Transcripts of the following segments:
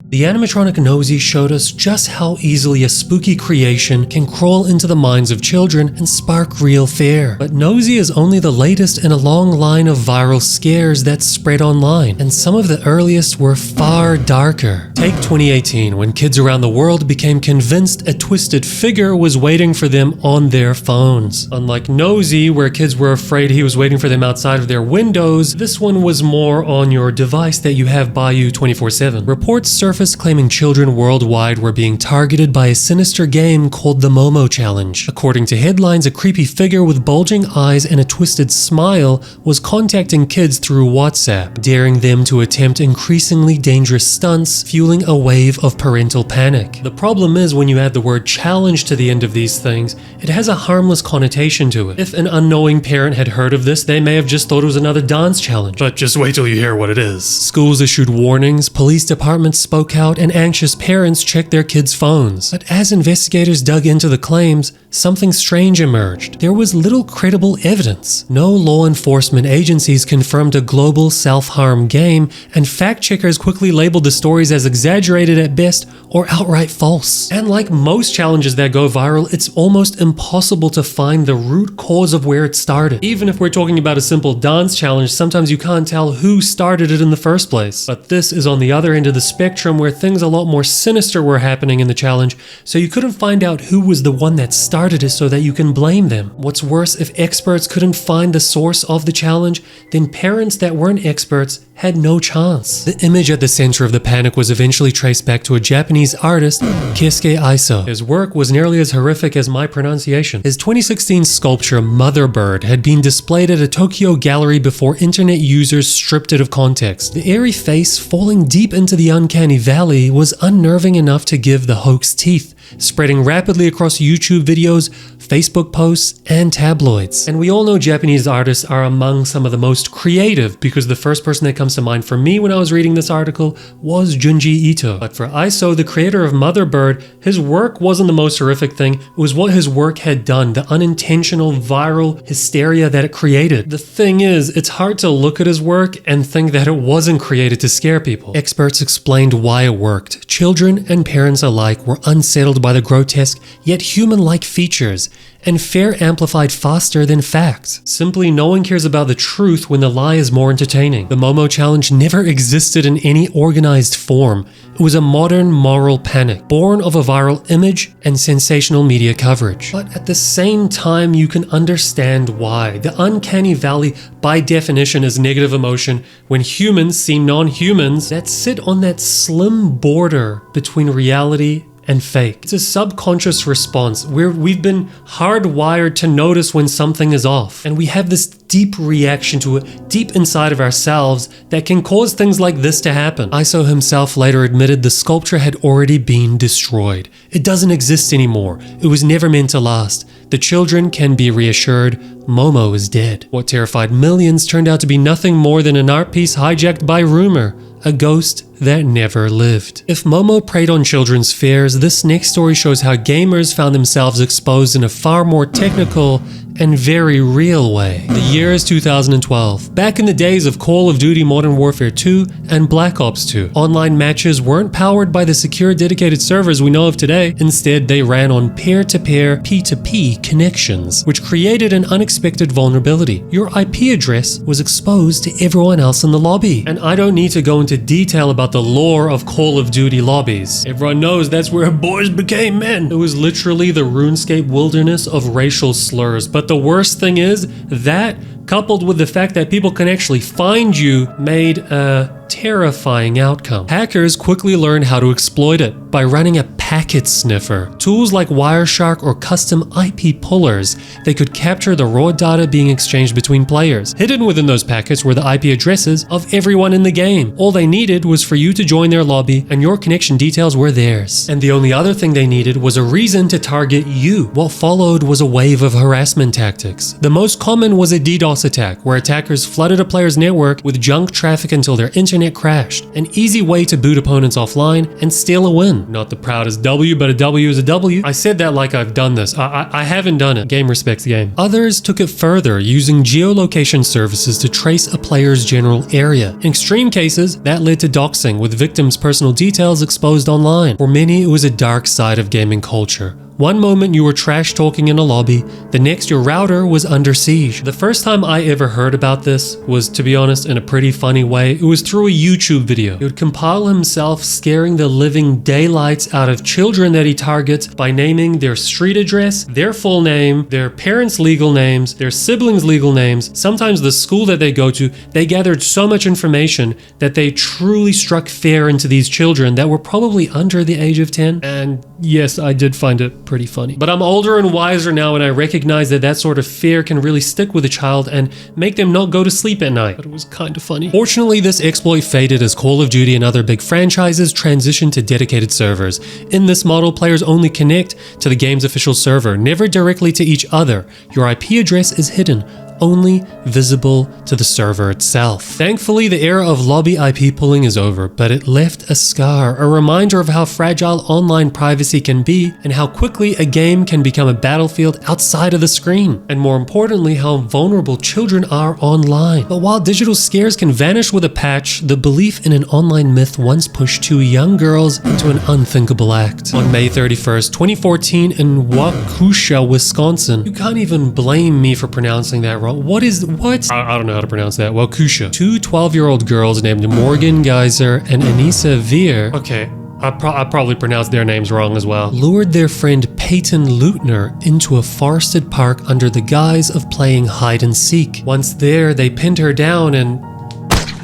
The animatronic Nosey showed us just how easily a spooky creation can crawl into the minds of children and spark real fear. But Nosey is only the latest in a long line of viral scares that spread online, and some of the earliest were far darker. Take 2018, when kids around the world became convinced a twisted figure was waiting for them on their phones. Unlike Nosey, where kids were afraid he was waiting for them outside of their windows, this one was more on your device that you have by you 24/7. Reports surfaced claiming children worldwide were being targeted by a sinister game called the Momo Challenge. According to headlines, a creepy figure with bulging eyes and a twisted smile was contacting kids through WhatsApp, daring them to attempt increasingly dangerous stunts, fueling a wave of parental panic. The problem is, when you add the word challenge to the end of these things, it has a harmless connotation to it. If an unknowing parent had heard of this, they may have just thought it was another dance challenge. But just wait till you hear what it is. Schools issued warnings, police departments spoke out, and anxious parents checked their kids' phones. But as investigators dug into the claims, something strange emerged. There was little credible evidence. No law enforcement agencies confirmed a global self-harm game, and fact-checkers quickly labeled the stories as exaggerated at best or outright false. And like most challenges that go viral, it's almost impossible to find the root cause of where it started. Even if we're talking about a simple dance challenge, sometimes you can't tell who started it in the first place. But this is on the other end of the spectrum, where things a lot more sinister were happening in the challenge, so you couldn't find out who was the one that started it so that you can blame them. What's worse, if experts couldn't find the source of the challenge, then parents that weren't experts had no chance. The image at the center of the panic was eventually traced back to a Japanese artist, Keisuke Aiso. His work was nearly as horrific as my pronunciation. His 2016 sculpture Mother Bird had been displayed at a Tokyo gallery before internet users stripped it of context. The airy face falling deep into the uncanny valley was unnerving enough to give the hoax teeth, spreading rapidly across YouTube videos, Facebook posts, and tabloids. And we all know Japanese artists are among some of the most creative, because the first person that comes to mind for me when I was reading this article was Junji Ito. But for Aiso, the creator of Mother Bird, his work wasn't the most horrific thing, it was what his work had done, the unintentional viral hysteria that it created. The thing is, it's hard to look at his work and think that it wasn't created to scare people. Experts explained why it worked. Children and parents alike were unsettled by the grotesque yet human-like features, and fear amplified faster than fact. Simply, no one cares about the truth when the lie is more entertaining. The Momo Challenge never existed in any organized form. It was a modern moral panic, born of a viral image and sensational media coverage. But at the same time, you can understand why. The uncanny valley, by definition, is negative emotion when humans see non-humans that sit on that slim border between reality and fake. It's a subconscious response where we've been hardwired to notice when something is off, and we have this deep reaction to it deep inside of ourselves that can cause things like this to happen. Aiso himself later admitted the sculpture had already been destroyed. It doesn't exist anymore. It was never meant to last. The children can be reassured. Momo is dead. What terrified millions turned out to be nothing more than an art piece hijacked by rumor, a ghost that never lived. If Momo preyed on children's fears, this next story shows how gamers found themselves exposed in a far more technical and very real way. The year is 2012. Back in the days of Call of Duty Modern Warfare 2 and Black Ops 2, online matches weren't powered by the secure dedicated servers we know of today. Instead, they ran on peer-to-peer, P2P connections, which created an unexpected vulnerability. Your IP address was exposed to everyone else in the lobby. And I don't need to go into detail about the lore of Call of Duty lobbies. Everyone knows that's where boys became men. It was literally the RuneScape wilderness of racial slurs. But the worst thing is that, coupled with the fact that people can actually find you, made a terrifying outcome. Hackers quickly learned how to exploit it by running a packet sniffer. Tools like Wireshark or custom IP pullers, they could capture the raw data being exchanged between players. Hidden within those packets were the IP addresses of everyone in the game. All they needed was for you to join their lobby, and your connection details were theirs. And the only other thing they needed was a reason to target you. What followed was a wave of harassment tactics. The most common was a DDoS attack, where attackers flooded a player's network with junk traffic until their internet crashed. An easy way to boot opponents offline and steal a win. win. Not the proudest W, but a W is a W. I said that like I've done this. I haven't done it. Game respects game. Others took it further, using geolocation services to trace a player's general area. In extreme cases, that led to doxing, with victims' personal details exposed online. For many, it was a dark side of gaming culture. One moment you were trash talking in a lobby, the next your router was under siege. The first time I ever heard about this was, to be honest, in a pretty funny way. It was through a YouTube video. He would compile himself scaring the living daylights out of children that he targets by naming their street address, their full name, their parents' legal names, their siblings' legal names, sometimes the school that they go to. They gathered so much information that they truly struck fear into these children that were probably under the age of 10. And yes, I did find it pretty funny. But I'm older and wiser now, and I recognize that that sort of fear can really stick with a child and make them not go to sleep at night. But it was kind of funny. Fortunately, this exploit faded as Call of Duty and other big franchises transitioned to dedicated servers. In this model, players only connect to the game's official server, never directly to each other. Your IP address is hidden, only visible to the server itself. Thankfully, the era of lobby IP pulling is over, but it left a scar, a reminder of how fragile online privacy can be and how quickly a game can become a battlefield outside of the screen, and more importantly, how vulnerable children are online. But while digital scares can vanish with a patch, the belief in an online myth once pushed two young girls into an unthinkable act. On May 31st, 2014 in Waukesha, Wisconsin, you can't even blame me for pronouncing that wrong. What? I don't know how to pronounce that. Waukesha. Two 12-year-old girls named Morgan Geyser and Anissa Veer. Okay, I probably pronounced their names wrong as well. Lured their friend Peyton Leutner into a forested park under the guise of playing hide and seek. Once there, they pinned her down and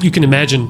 you can imagine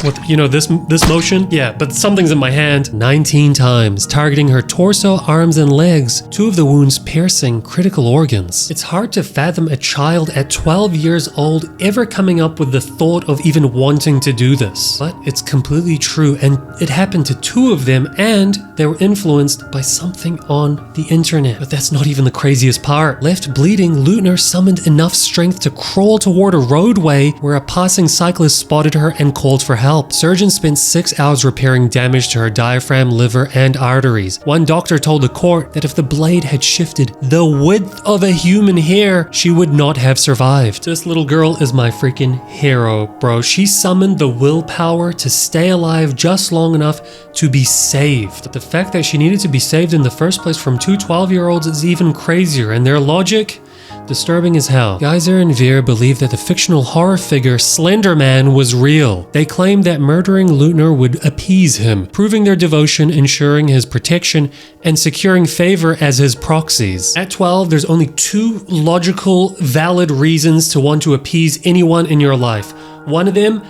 what, you know, this motion? Yeah, but something's in my hand. 19 times, targeting her torso, arms, and legs, 2 of the wounds piercing critical organs. It's hard to fathom a child at 12 years old ever coming up with the thought of even wanting to do this. But it's completely true, and it happened to 2 of them, and they were influenced by something on the internet. But that's not even the craziest part. Left bleeding, Leutner summoned enough strength to crawl toward a roadway where a passing cyclist spotted her and called for help. Surgeons spent 6 hours repairing damage to her diaphragm, liver, and arteries. One doctor told the court that if the blade had shifted the width of a human hair, she would not have survived. This little girl is my freaking hero, bro. She summoned the willpower to stay alive just long enough to be saved. But the fact that she needed to be saved in the first place from 2 12-year-olds is even crazier, and their logic? Disturbing as hell. Geyser and Veer believed that the fictional horror figure Slender Man was real. They claimed that murdering Leutner would appease him, proving their devotion, ensuring his protection, and securing favor as his proxies. At 12, there's only 2 logical, valid reasons to want to appease anyone in your life. One of them,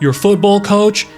your football coach,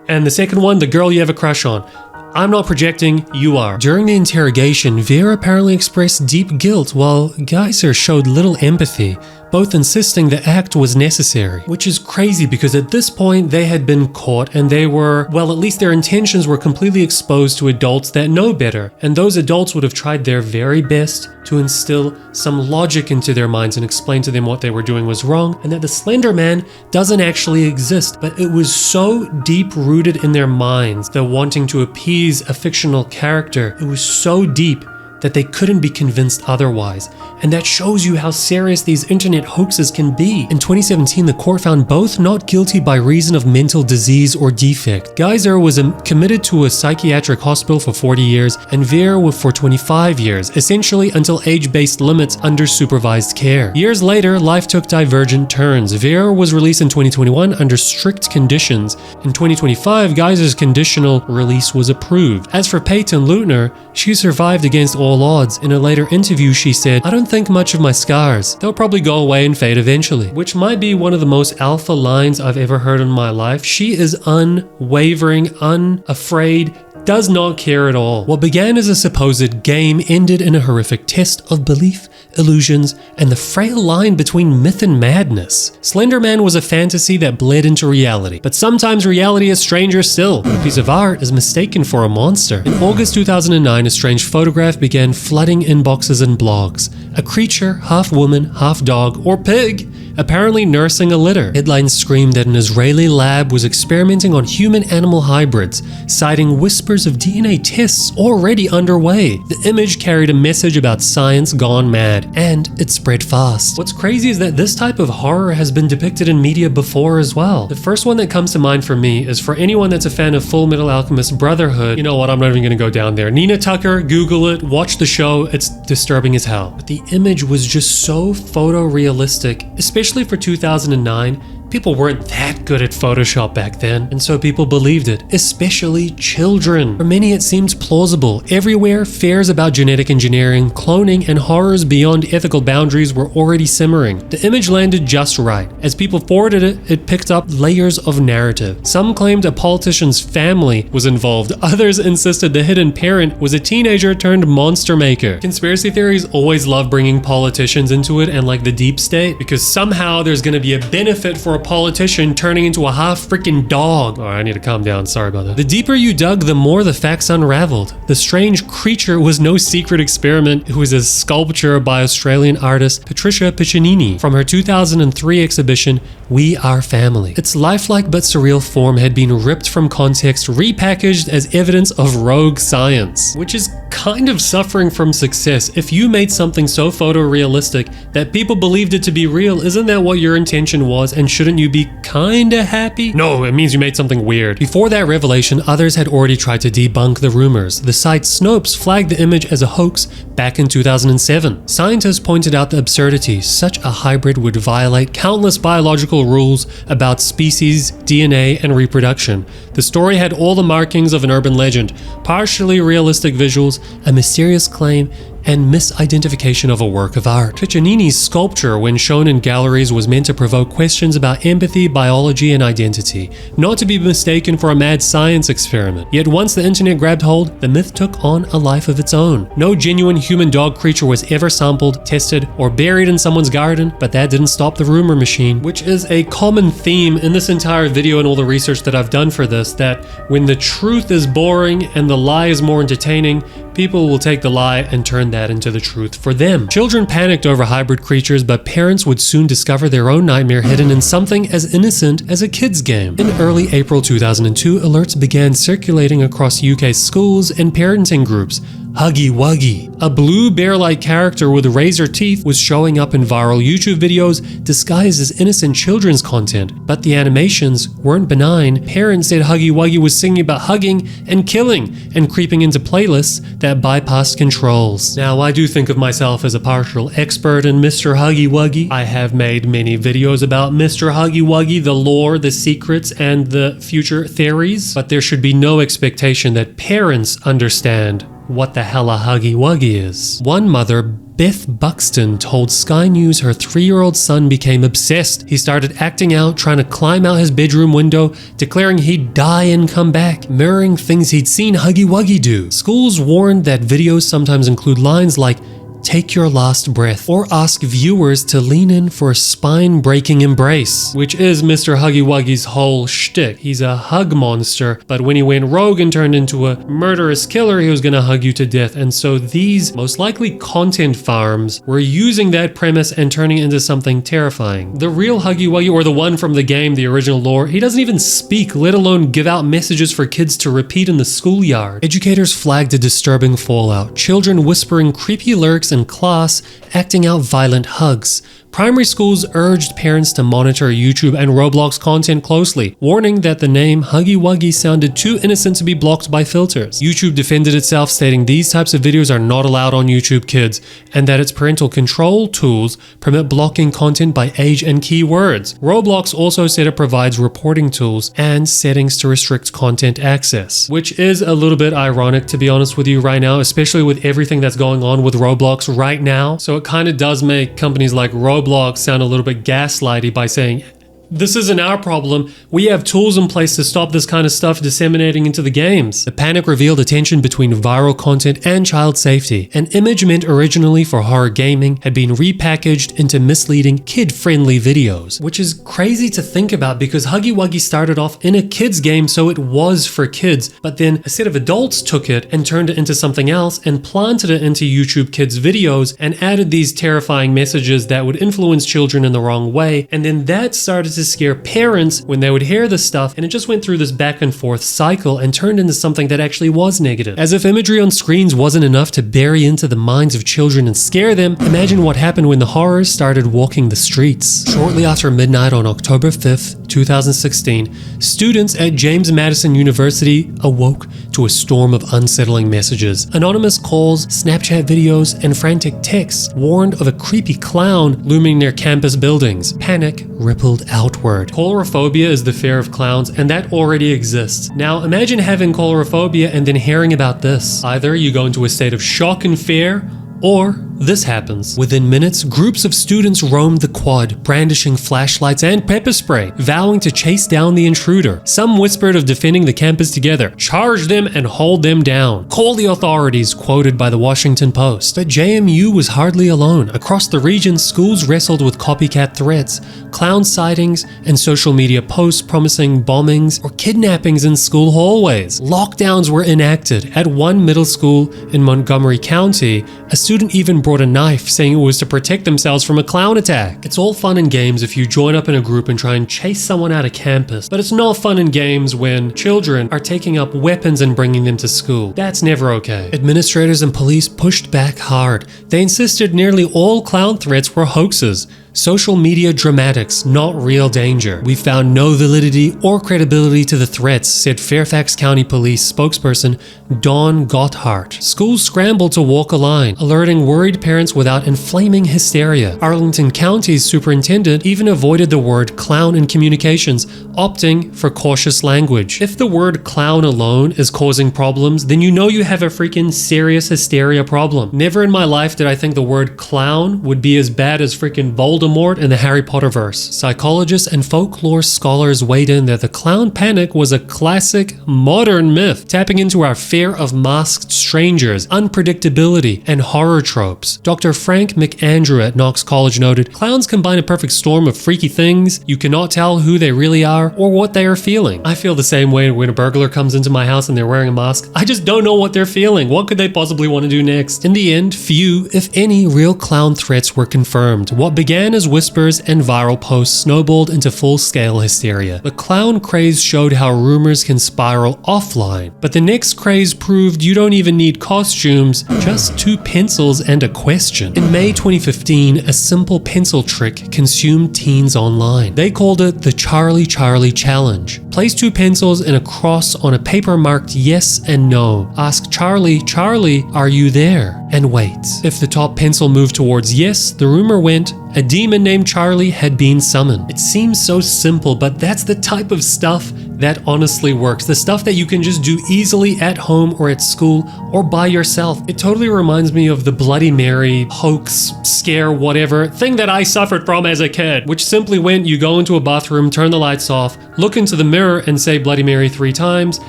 and the second one, the girl you have a crush on. I'm not projecting, you are. During the interrogation, Veer apparently expressed deep guilt while Geyser showed little empathy, both insisting the act was necessary. Which is crazy because at this point they had been caught and they were, well, at least their intentions were completely exposed to adults that know better. And those adults would have tried their very best to instill some logic into their minds and explain to them what they were doing was wrong and that the Slender Man doesn't actually exist. But it was so deep rooted in their minds that wanting to appease a fictional character, it was so deep that they couldn't be convinced otherwise. And that shows you how serious these internet hoaxes can be. In 2017, the court found both not guilty by reason of mental disease or defect. Geyser was committed to a psychiatric hospital for 40 years and Veer for 25 years, essentially until age-based limits under supervised care. Years later, life took divergent turns. Veer was released in 2021 under strict conditions. In 2025, Geyser's conditional release was approved. As for Peyton Leutner, she survived against all odds. In a later interview, she said, "I don't think much of my scars. They'll probably go away and fade eventually," which might be one of the most alpha lines I've ever heard in my life. She is unwavering, unafraid, does not care at all. What began as a supposed game ended in a horrific test of belief, illusions, and the frail line between myth and madness. Slender Man was a fantasy that bled into reality, but sometimes reality is stranger still. A piece of art is mistaken for a monster. In August 2009, a strange photograph began flooding inboxes and blogs. A creature, half woman, half dog, or pig, apparently nursing a litter. Headlines screamed that an Israeli lab was experimenting on human-animal hybrids, citing whispers of DNA tests already underway. The image carried a message about science gone mad, and it spread fast. What's crazy is that this type of horror has been depicted in media before as well. The first one that comes to mind for me is for anyone that's a fan of Full Metal Alchemist Brotherhood. You know what, I'm not even gonna go down there. Nina Tucker, Google it, watch the show, it's disturbing as hell. But the image was just so photorealistic, especially for 2009. People weren't that good at Photoshop back then, and so people believed it, especially children. For many, it seemed plausible. Everywhere, fears about genetic engineering, cloning, and horrors beyond ethical boundaries were already simmering. The image landed just right. As people forwarded it, it picked up layers of narrative. Some claimed a politician's family was involved. Others insisted the hidden parent was a teenager turned monster maker. Conspiracy theories always love bringing politicians into it and like the deep state, because somehow there's gonna be a benefit for a politician turning into a half freaking dog. Oh, I need to calm down, sorry about that. The deeper you dug, the more the facts unraveled. The strange creature was no secret experiment. It was a sculpture by Australian artist Patricia Piccinini from her 2003 exhibition, We Are Family. Its lifelike but surreal form had been ripped from context, repackaged as evidence of rogue science, which is kind of suffering from success. If you made something so photorealistic that people believed it to be real, isn't that what your intention was, and shouldn't you be kinda happy? No, it means you made something weird. Before that revelation, others had already tried to debunk the rumors. The site Snopes flagged the image as a hoax back in 2007. Scientists pointed out the absurdity. Such a hybrid would violate countless biological rules about species, DNA, and reproduction. The story had all the markings of an urban legend, partially realistic visuals, a mysterious claim, and misidentification of a work of art. Piccinini's sculpture, when shown in galleries, was meant to provoke questions about empathy, biology, and identity, not to be mistaken for a mad science experiment. Yet once the internet grabbed hold, the myth took on a life of its own. No genuine human dog creature was ever sampled, tested, or buried in someone's garden, but that didn't stop the rumor machine, which is a common theme in this entire video and all the research that I've done for this, that when the truth is boring and the lie is more entertaining, people will take the lie and turn that into the truth for them. Children panicked over hybrid creatures, but parents would soon discover their own nightmare hidden in something as innocent as a kid's game. In early April 2002, alerts began circulating across UK schools and parenting groups. Huggy Wuggy, a blue bear-like character with razor teeth, was showing up in viral YouTube videos disguised as innocent children's content, but the animations weren't benign. Parents said Huggy Wuggy was singing about hugging and killing and creeping into playlists that bypassed controls. Now, I do think of myself as a partial expert in Mr. Huggy Wuggy. I have made many videos about Mr. Huggy Wuggy, the lore, the secrets, and the future theories, but there should be no expectation that parents understand what the hell a Huggy Wuggy is. One mother, Beth Buxton, told Sky News her 3-year-old son became obsessed. He started acting out, trying to climb out his bedroom window, declaring he'd die and come back, mirroring things he'd seen Huggy Wuggy do. Schools warned that videos sometimes include lines like, "Take your last breath," or ask viewers to lean in for a spine-breaking embrace, which is Mr. Huggy Wuggy's whole shtick. He's a hug monster, but when he went rogue and turned into a murderous killer, he was gonna hug you to death. And so these, most likely content farms, were using that premise and turning it into something terrifying. The real Huggy Wuggy, or the one from the game, the original lore, he doesn't even speak, let alone give out messages for kids to repeat in the schoolyard. Educators flagged a disturbing fallout. Children whispering creepy lyrics in class, acting out violent hugs. Primary schools urged parents to monitor YouTube and Roblox content closely, warning that the name Huggy Wuggy sounded too innocent to be blocked by filters. YouTube defended itself, stating these types of videos are not allowed on YouTube Kids, and that its parental control tools permit blocking content by age and keywords. Roblox also said it provides reporting tools and settings to restrict content access, which is a little bit ironic, to be honest with you right now, especially with everything that's going on with Roblox right now. So it kind of does make companies like Roblox sound a little bit gaslighty by saying, This isn't our problem. We have tools in place to stop this kind of stuff disseminating into the games. The panic revealed a tension between viral content and child safety. An image meant originally for horror gaming had been repackaged into misleading kid-friendly videos, which is crazy to think about because Huggy Wuggy started off in a kids game, so it was for kids, but then a set of adults took it and turned it into something else and planted it into YouTube Kids videos and added these terrifying messages that would influence children in the wrong way, and then that started to scare parents when they would hear this stuff, and it just went through this back and forth cycle and turned into something that actually was negative. As if imagery on screens wasn't enough to bury into the minds of children and scare them, imagine what happened when the horrors started walking the streets. Shortly after midnight on October 5th, 2016, students at James Madison University awoke to a storm of unsettling messages. Anonymous calls, Snapchat videos, and frantic texts warned of a creepy clown looming near campus buildings. Panic rippled outward. Coulrophobia is the fear of clowns, and that already exists. Now imagine having coulrophobia and then hearing about this. Either you go into a state of shock and fear, or this happens. Within minutes, groups of students roamed the quad, brandishing flashlights and pepper spray, vowing to chase down the intruder. Some whispered of defending the campus together, charge them and hold them down. Call the authorities, quoted by the Washington Post. But JMU was hardly alone. Across the region, schools wrestled with copycat threats, clown sightings, and social media posts promising bombings or kidnappings in school hallways. Lockdowns were enacted. At one middle school in Montgomery County, a student even brought a knife, saying it was to protect themselves from a clown attack. It's all fun and games if you join up in a group and try and chase someone out of campus, but it's not fun and games when children are taking up weapons and bringing them to school. That's never okay. Administrators and police pushed back hard. They insisted nearly all clown threats were hoaxes. Social media dramatics, not real danger. We found no validity or credibility to the threats, said Fairfax County Police spokesperson Dawn Gotthard. Schools scrambled to walk a line, alerting worried parents without inflaming hysteria. Arlington County's superintendent even avoided the word clown in communications, opting for cautious language. If the word clown alone is causing problems, then you know you have a freaking serious hysteria problem. Never in my life did I think the word clown would be as bad as freaking Voldemort in the Harry Potter verse. Psychologists and folklore scholars weighed in that the clown panic was a classic modern myth, tapping into our fear of masked strangers, unpredictability, and horror tropes. Dr. Frank McAndrew at Knox College noted, clowns combine a perfect storm of freaky things. You cannot tell who they really are or what they are feeling. I feel the same way when a burglar comes into my house and they're wearing a mask. I just don't know what they're feeling. What could they possibly want to do next? In the end, few, if any, real clown threats were confirmed. What began as whispers and viral posts snowballed into full-scale hysteria. The clown craze showed how rumors can spiral offline, but the next craze proved you don't even need costumes, just 2 pencils and a question. In May 2015, a simple pencil trick consumed teens online. They called it the Charlie Charlie Challenge. Place 2 pencils and a cross on a paper marked yes and no. Ask Charlie, Charlie, are you there? And wait. If the top pencil moved towards yes, the rumor went, a demon named Charlie had been summoned. It seems so simple, but that's the type of stuff that honestly works. The stuff that you can just do easily at home or at school or by yourself. It totally reminds me of the Bloody Mary hoax, scare, whatever thing that I suffered from as a kid, which simply went, you go into a bathroom, turn the lights off, look into the mirror and say Bloody Mary 3 times,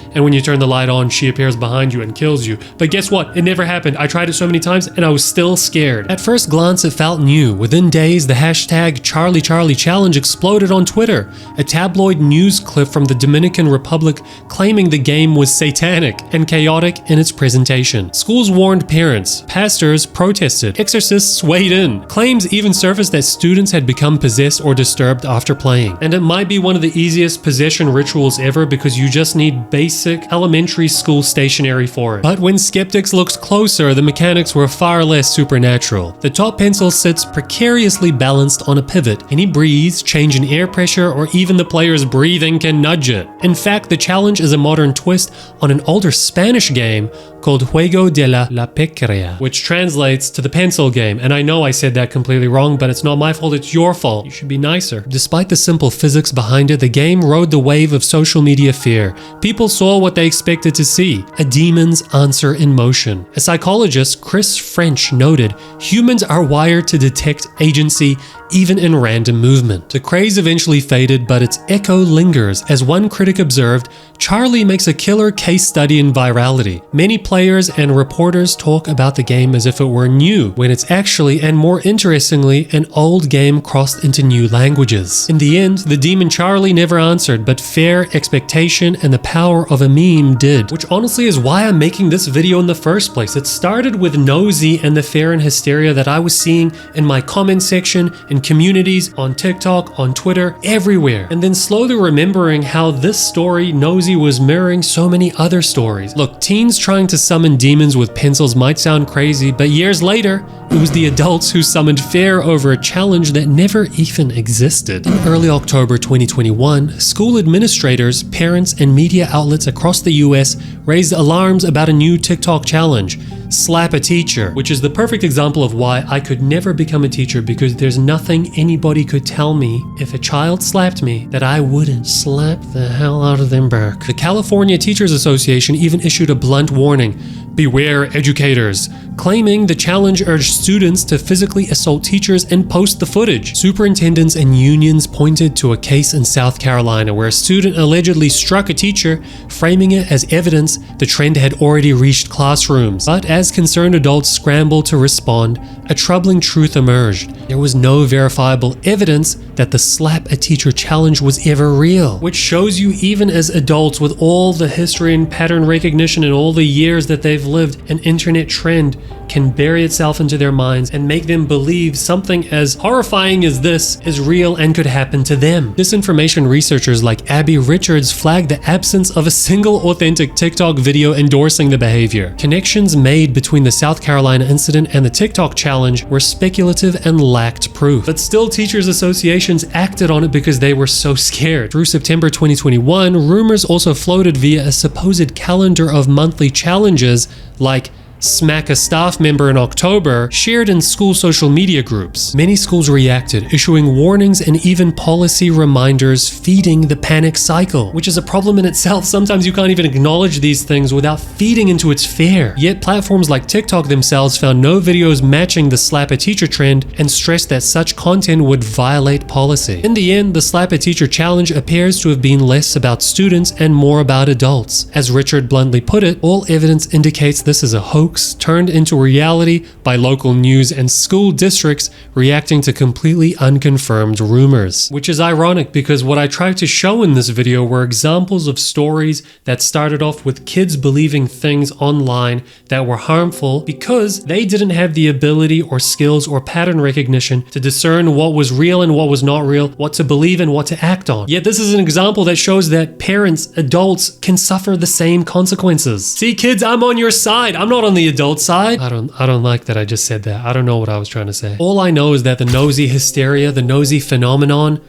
and when you turn the light on, she appears behind you and kills you. But guess what? It never happened. I tried it so many times and I was still scared. At first glance, it felt new. Within days, the hashtag Charlie Charlie Challenge exploded on Twitter. A tabloid news clip from the Dominican Republic claiming the game was satanic and chaotic in its presentation. Schools warned parents, pastors protested, exorcists weighed in. Claims even surfaced that students had become possessed or disturbed after playing. And it might be one of the easiest possession rituals ever because you just need basic elementary school stationery for it. But when skeptics looked closer, the mechanics were far less supernatural. The top pencil sits precariously balanced on a pivot. Any breeze, change in air pressure, or even the player's breathing can nudge it. In fact, the challenge is a modern twist on an older Spanish game called Juego de la Pequería, which translates to the pencil game. And I know I said that completely wrong, but it's not my fault, it's your fault. You should be nicer. Despite the simple physics behind it, the game rode the wave of social media fear. People saw what they expected to see, a demon's answer in motion. A psychologist, Chris French, noted, humans are wired to detect agency even in random movement. The craze eventually faded, but its echo lingers. As one critic observed, Charlie makes a killer case study in virality. Many players and reporters talk about the game as if it were new, when it's actually, and more interestingly, an old game crossed into new languages. In the end, the demon Charlie never answered, but fair, expectation, and the power of a meme did. Which honestly is why I'm making this video in the first place. It started with Nosey and the fear and hysteria that I was seeing in my comment section, in communities, on TikTok, on Twitter, everywhere. And then slowly remembering how this story, Nosey, was mirroring so many other stories. Look, teens trying to summon demons with pencils might sound crazy, but years later, it was the adults who summoned fear over a challenge that never even existed. In early October 2021, school administrators, parents, and media outlets across the US raised alarms about a new TikTok challenge, Slap a Teacher, which is the perfect example of why I could never become a teacher, because there's nothing anybody could tell me if a child slapped me that I wouldn't slap the hell out of them back. The California Teachers Association even issued a blunt warning: beware educators, claiming the challenge urged students to physically assault teachers and post the footage. Superintendents and unions pointed to a case in South Carolina where a student allegedly struck a teacher, framing it as evidence the trend had already reached classrooms. But as concerned adults scrambled to respond, a troubling truth emerged. There was no verifiable evidence that the Slap a Teacher challenge was ever real, which shows you even as adults, with all the history and pattern recognition and all the years that they've lived, an internet trend can bury itself into their minds and make them believe something as horrifying as this is real and could happen to them. Disinformation researchers like Abby Richards flagged the absence of a single authentic TikTok video endorsing the behavior. Connections made between the South Carolina incident and the TikTok challenge were speculative and lacked proof. But still, teachers' associations acted on it because they were so scared. Through September 2021, rumors also floated via a supposed calendar of monthly challenges like Smack a Staff Member in October, shared in school social media groups. Many schools reacted, issuing warnings and even policy reminders, feeding the panic cycle, which is a problem in itself. Sometimes you can't even acknowledge these things without feeding into its fear. Yet platforms like TikTok themselves found no videos matching the Slap a Teacher trend and stressed that such content would violate policy. In the end, the Slap a Teacher challenge appears to have been less about students and more about adults. As Richard bluntly put it, all evidence indicates this is a hoax turned into reality by local news and school districts reacting to completely unconfirmed rumors. Which is ironic, because what I tried to show in this video were examples of stories that started off with kids believing things online that were harmful because they didn't have the ability or skills or pattern recognition to discern what was real and what was not real, what to believe and what to act on. Yet this is an example that shows that parents, adults, can suffer the same consequences. See, kids, I'm on your side. I'm not on the adult side. I don't like that I just said that. I don't know what I was trying to say. All I know is that the Nosey hysteria, the Nosey phenomenon,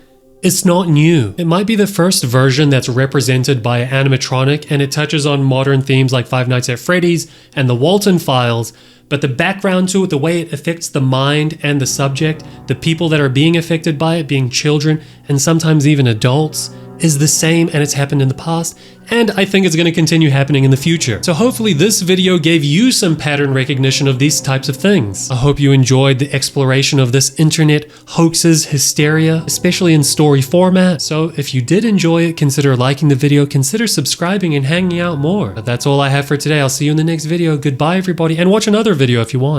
it's not new. It might be the first version that's represented by an animatronic, and it touches on modern themes like Five Nights at Freddy's and the Walton Files, but the background to it, the way it affects the mind and the subject, the people that are being affected by it being children and sometimes even adults, is the same, and it's happened in the past, and I think it's going to continue happening in the future. So hopefully this video gave you some pattern recognition of these types of things. I hope you enjoyed the exploration of this internet hoaxes hysteria, especially in story format. So if you did enjoy it, consider liking the video, consider subscribing and hanging out more. But that's all I have for today. I'll see you in the next video. Goodbye everybody, and watch another video if you want.